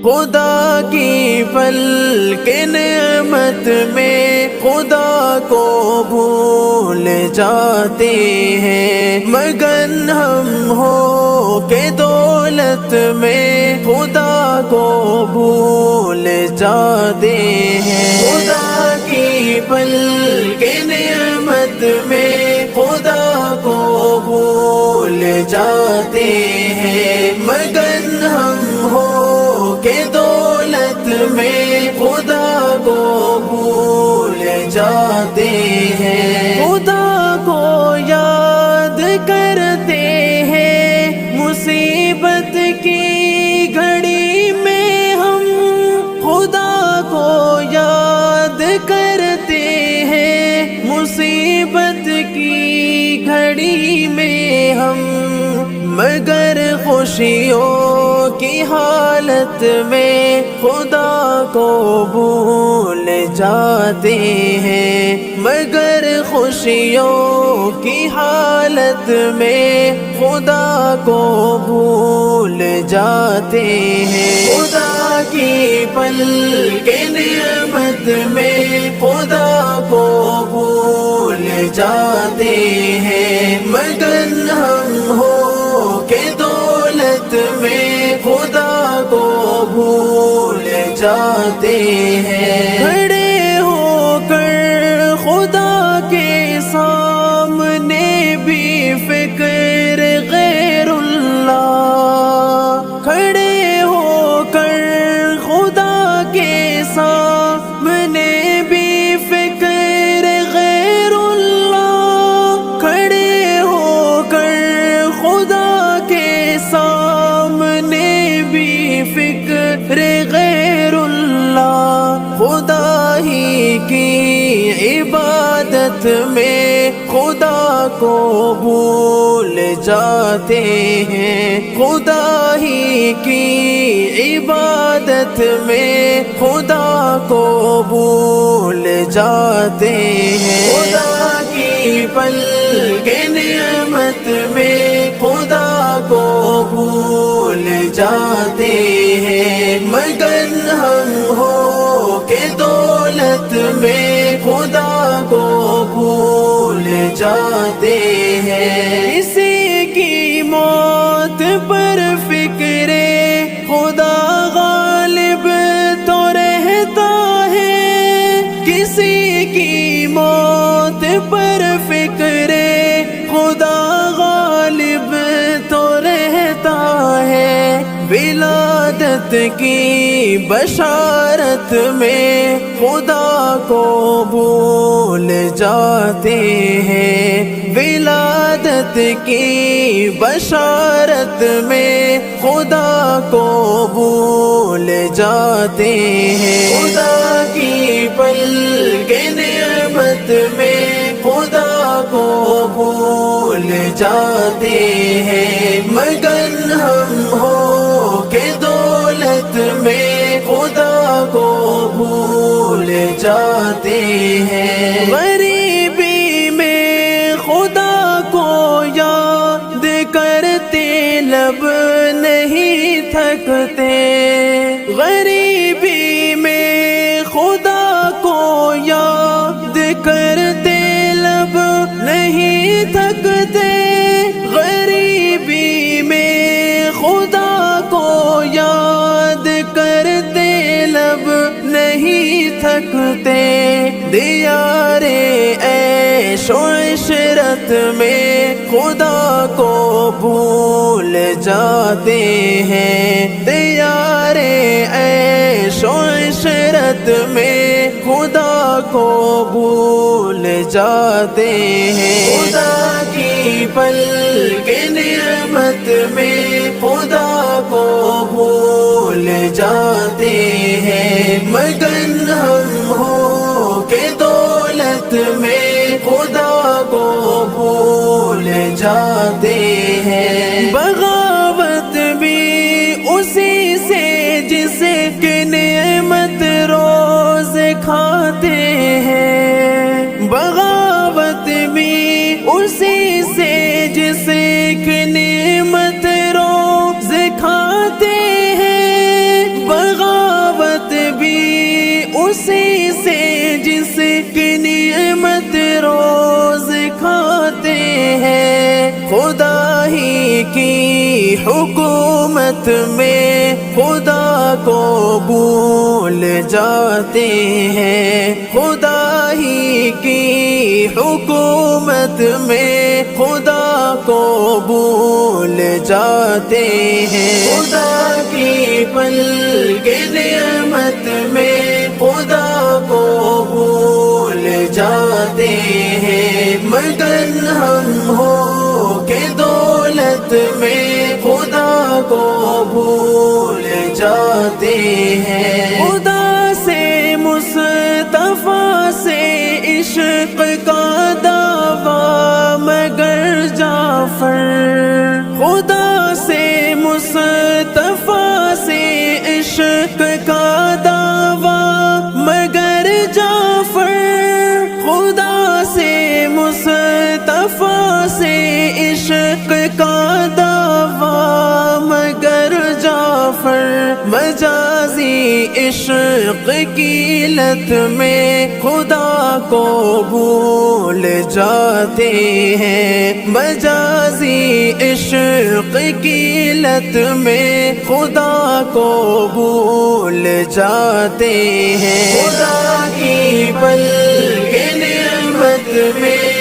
خدا کی پل کے نعمت میں خدا کو بھول جاتے ہیں، مگن ہم ہو کہ دولت میں خدا کو بھول جاتے ہیں۔ خدا کی پل کے نعمت میں خدا کو بھول جاتے ہیں، مگن ہم ہو کہ دولت میں خدا کو بھول جاتے ہیں۔ خدا کو یاد کرتے ہیں مصیبت کی گھڑی میں ہم، خدا کو یاد کرتے ہیں مصیبت کی گھڑی میں ہم، مگر خوشیوں کی حالت میں خدا کو بھول جاتے ہیں، مگر خوشیوں کی حالت میں خدا کو بھول جاتے ہیں۔ خدا کی پل کے نعمت میں خدا کو بھول جاتے ہیں، مگن ہم ہو کہ دولت میں خدا کو بھول جاتے ہیں۔ کھڑے ہو کر خدا کے سامنے بھی فکر غیر اللہ، کھڑے ہو کر خدا کے سامنے بھی فکر غیر اللہ، کھڑے ہو کر خدا کے سامنے بھی فکر غیر اللہ، خدا ہی کی عبادت میں خدا کو بھول جاتے ہیں، خدا ہی کی عبادت میں خدا کو بھول جاتے ہیں۔ خدا کی پل کے نعمت میں خدا کو بھول جاتے ہیں، مگن ہم ہو کہ دولت میں خدا کو بھول جاتے ہیں۔ کسی کی موت پر فکر خدا غالب تو رہتا ہے، کسی کی موت پر فکر خدا غالب تو رہتا ہے، ولادت کی بشارت میں خدا کو بھول جاتے ہیں، ولادت کی بشارت میں خدا کو بھول جاتے ہیں۔ خدا کی پل کے نعمت میں خدا کو بھول جاتے ہیں، مگن ہم ہو کہ دولت میں خدا کو بھول جاتے ہیں۔ غریبی میں خدا کو یاد کرتے لب نہیں تھکتے، غریبی میں خدا کو یاد کرتے لب نہیں تھکتے، غریبی میں خدا کو یاد کرتے لب نہیں تھکتے، دیار عیش و عشرت میں خدا کو بھول جاتے ہیں، دیار عیش و عشرت میں خدا کو بھول جاتے ہیں۔ خدا کی پل کے نعمت میں خدا کو بھول جاتے ہیں، مگن ہم ہو کہ دولت میں خدا کو بھول جاتے ہیں۔ بغاوت بھی اسی سے جسے کہ نعمت روز کھاتے ہیں، بغاوت بھی اسی سے جسے کہ نعمت روز کھاتے ہیں، خدا ہی کی حکومت میں خدا کو بھول جاتے ہیں، خدا ہی کی حکومت میں خدا کو بھول جاتے ہیں، خدا کی پل کے نعمت میں خدا کو بھول جاتے ہیں، مگن ہم ہو کہ دولت میں خدا کو بھول جاتے ہیں، خدا سے مصطفیٰ سے عشق کا دعویٰ مگر جعفر، خدا سے مصطفیٰ سے عشق کا دعویٰ مگر جعفر، خدا سے مصطفیٰ سے عشق کا دعویٰ مگر جعفر، مجازی عشق کی لت میں خدا کو بھول جاتے ہیں، مجازی عشق کی لت میں خدا کو بھول جاتے ہیں، خدا کی پل کے نعمت میں